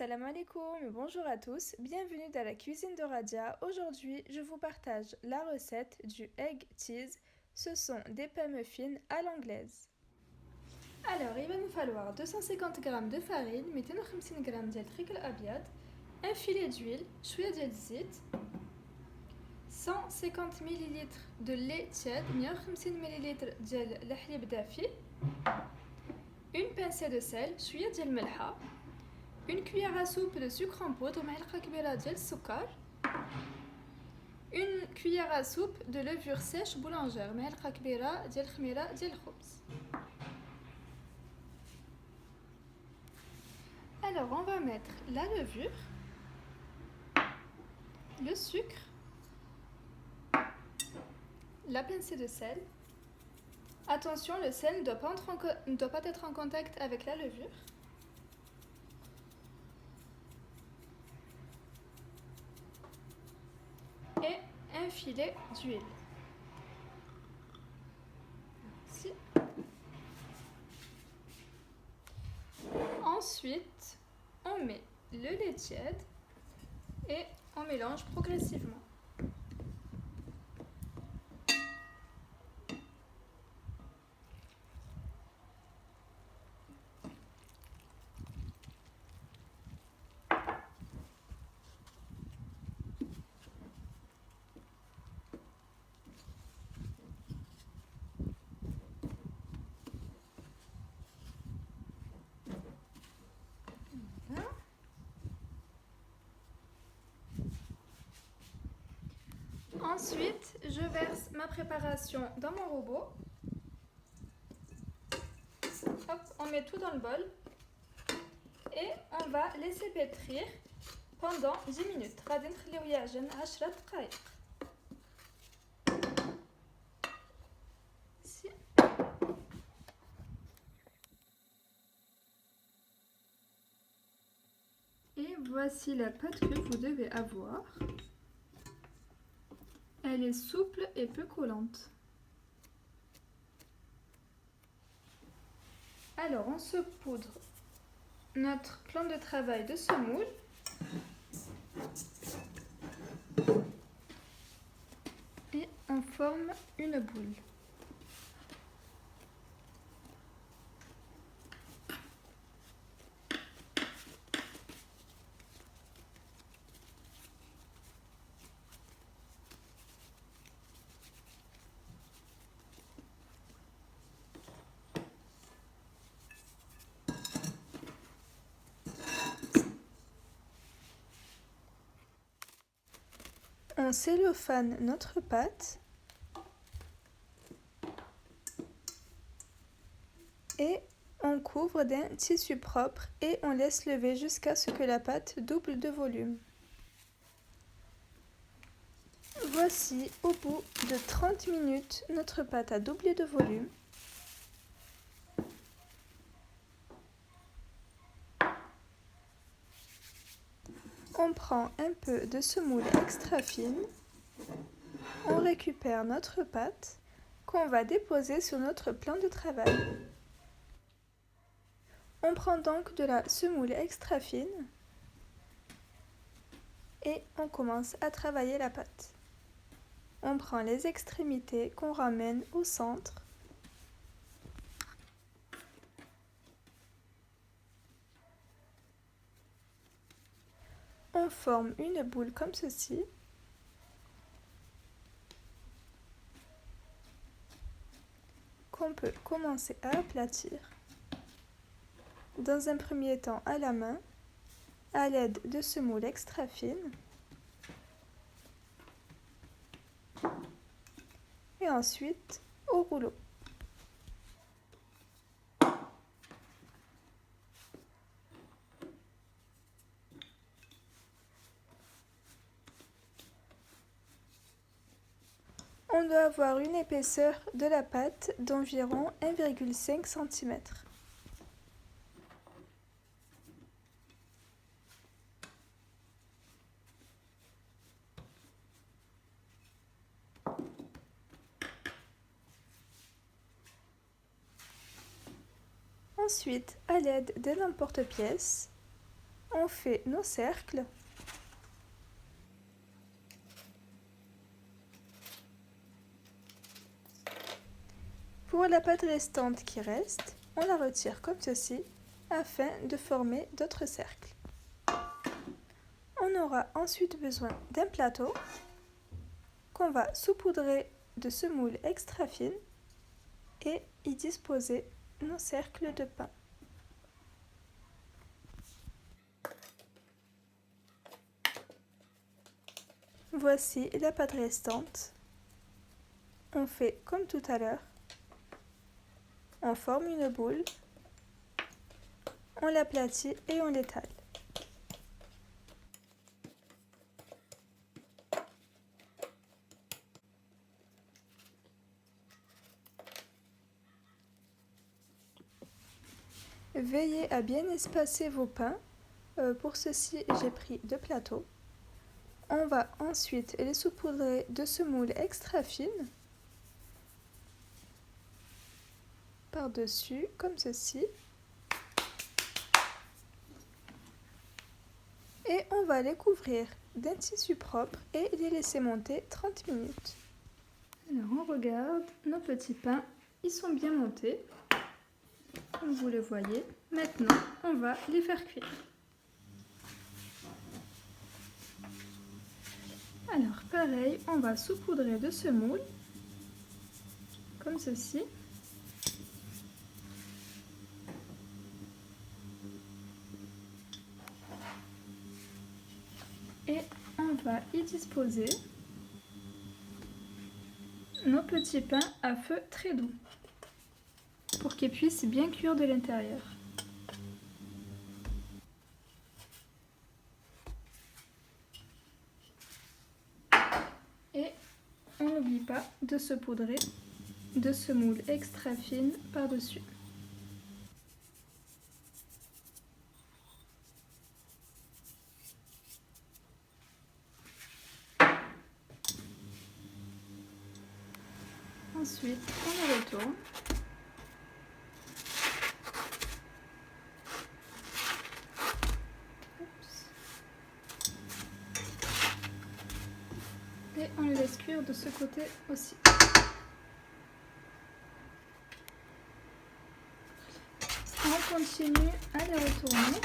Assalamu alaikum, bonjour à tous, bienvenue dans la cuisine de Radia. Aujourd'hui, je vous partage la recette du egg cheese. Ce sont des pains muffins à l'anglaise. Alors, il va nous falloir 250 g de farine, 250 g de tricle abiad, un filet d'huile, شوية ديال الزيت, 150 ml de lait tiède, 150 ml ديال الحليب دافي, une pincée de sel, شوية ديال الملحة, une cuillère à soupe de sucre en poudre, معلقة كبيرة ديال السكر, une cuillère à soupe de levure sèche boulangère, معلقة كبيرة ديال الخميرة ديال الخبز. Alors on va mettre la levure, le sucre, la pincée de sel. Attention, le sel ne doit pas être en contact avec la levure. Et un filet d'huile. Ici. Ensuite, on met le lait tiède et on mélange progressivement. Voilà. Ensuite, je verse ma préparation dans mon robot. Hop, on met tout dans le bol et on va laisser pétrir pendant 10 minutes. غادي نخليوه يعجن 10 دقائق. Et voici la pâte que vous devez avoir. Elle est souple et peu collante. Alors, on saupoudre notre plan de travail de semoule. Et on forme une boule. On cellophane notre pâte et on couvre d'un tissu propre et on laisse lever jusqu'à ce que la pâte double de volume. Voici, au bout de 30 minutes, notre pâte a doublé de volume. On prend un peu de semoule extra fine, on récupère notre pâte qu'on va déposer sur notre plan de travail. On prend donc de la semoule extra fine et on commence à travailler la pâte. On prend les extrémités qu'on ramène au centre. On forme une boule comme ceci. Qu'on peut commencer à aplatir. Dans un premier temps à la main, à l'aide de semoule extra fine. Et ensuite au rouleau. On doit avoir une épaisseur de la pâte d'environ 1,5 cm. Ensuite, à l'aide d'un emporte-pièce, on fait nos cercles. Pour la pâte restante qui reste, on la retire comme ceci afin de former d'autres cercles. On aura ensuite besoin d'un plateau qu'on va saupoudrer de semoule extra fine et y disposer nos cercles de pain. Voici la pâte restante. On fait comme tout à l'heure. On forme une boule, on l'aplatit et on l'étale. Veillez à bien espacer vos pains. Pour ceci, j'ai pris 2 plateaux. On va ensuite les saupoudrer de semoule extra fine par-dessus, comme ceci. Et on va les couvrir d'un tissu propre et les laisser monter 30 minutes. Alors on regarde, nos petits pains, ils sont bien montés, comme vous le voyez. Maintenant, on va les faire cuire. Alors pareil, on va saupoudrer de semoule, comme ceci. Et on va y disposer nos petits pains à feu très doux, pour qu'ils puissent bien cuire de l'intérieur. Et on n'oublie pas de saupoudrer de semoule extra fine par-dessus. Ensuite, on les retourne. Et on les laisse cuire de ce côté aussi. On continue à les retourner.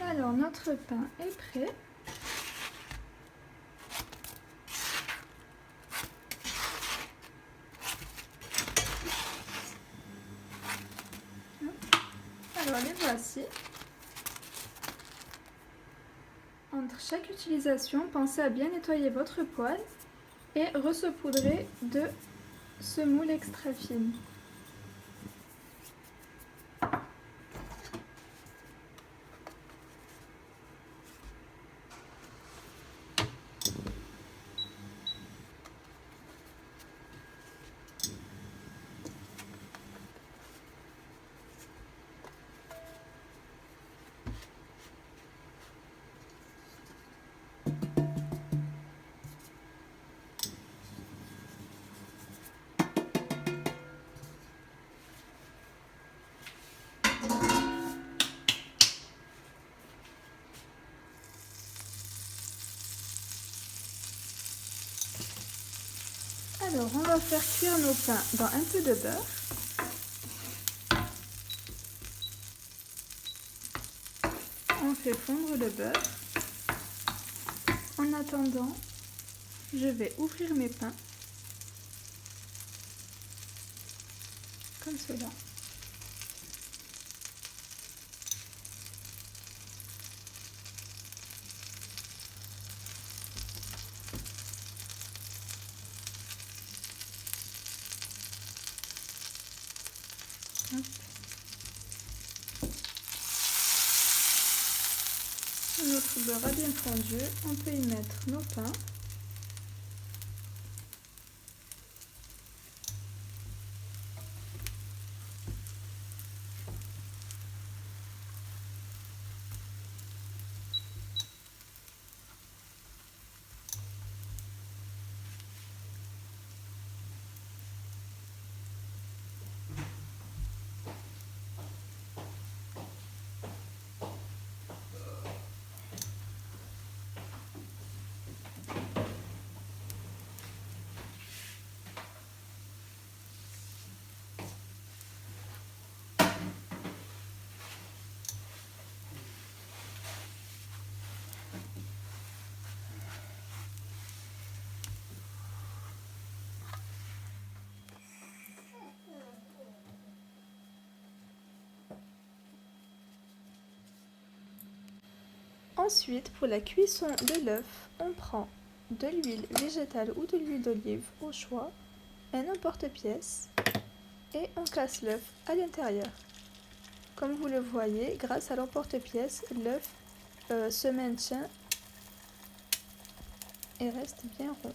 Alors notre pain est prêt. Alors les voici. Entre chaque utilisation, pensez à bien nettoyer votre poêle et resaupoudrer de semoule extra fine. Alors, on va faire cuire nos pains dans un peu de beurre. On fait fondre le beurre. En attendant, je vais ouvrir mes pains, comme cela. Hop. Notre beurre a bien fondu, on peut y mettre nos pains. Ensuite, pour la cuisson de l'œuf, on prend de l'huile végétale ou de l'huile d'olive au choix, un emporte-pièce et on casse l'œuf à l'intérieur. Comme vous le voyez, grâce à l'emporte-pièce, l'œuf se maintient et reste bien rond.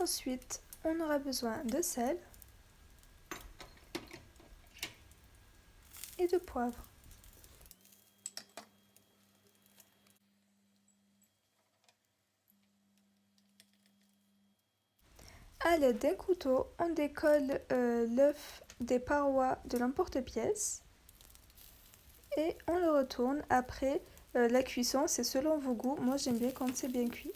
Ensuite, on aura besoin de sel et de poivre. À l'aide d'un couteau, on décolle l'œuf des parois de l'emporte-pièce et on le retourne après la cuisson, c'est selon vos goûts. Moi j'aime bien quand c'est bien cuit.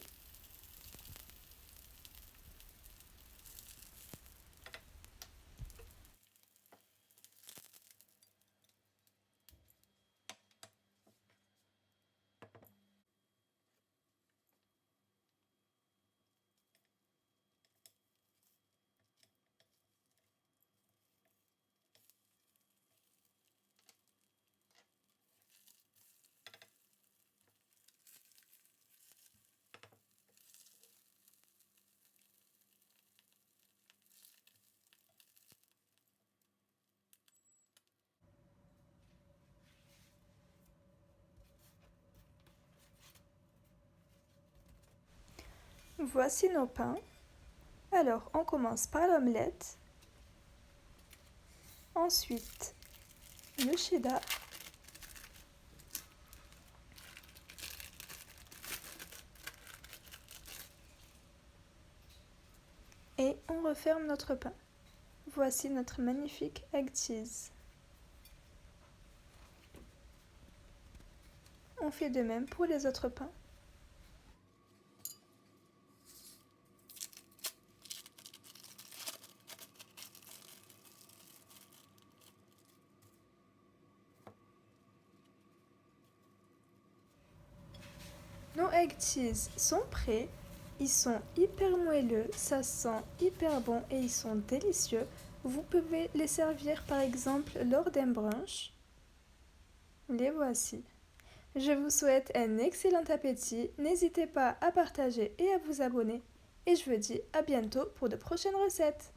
Voici nos pains. Alors on commence par l'omelette, ensuite le cheddar, et on referme notre pain. Voici notre magnifique egg cheese. On fait de même pour les autres pains. Nos egg cheese sont prêts. Ils sont hyper moelleux, ça sent hyper bon et ils sont délicieux. Vous pouvez les servir par exemple lors d'un brunch. Les voici. Je vous souhaite un excellent appétit. N'hésitez pas à partager et à vous abonner. Et je vous dis à bientôt pour de prochaines recettes.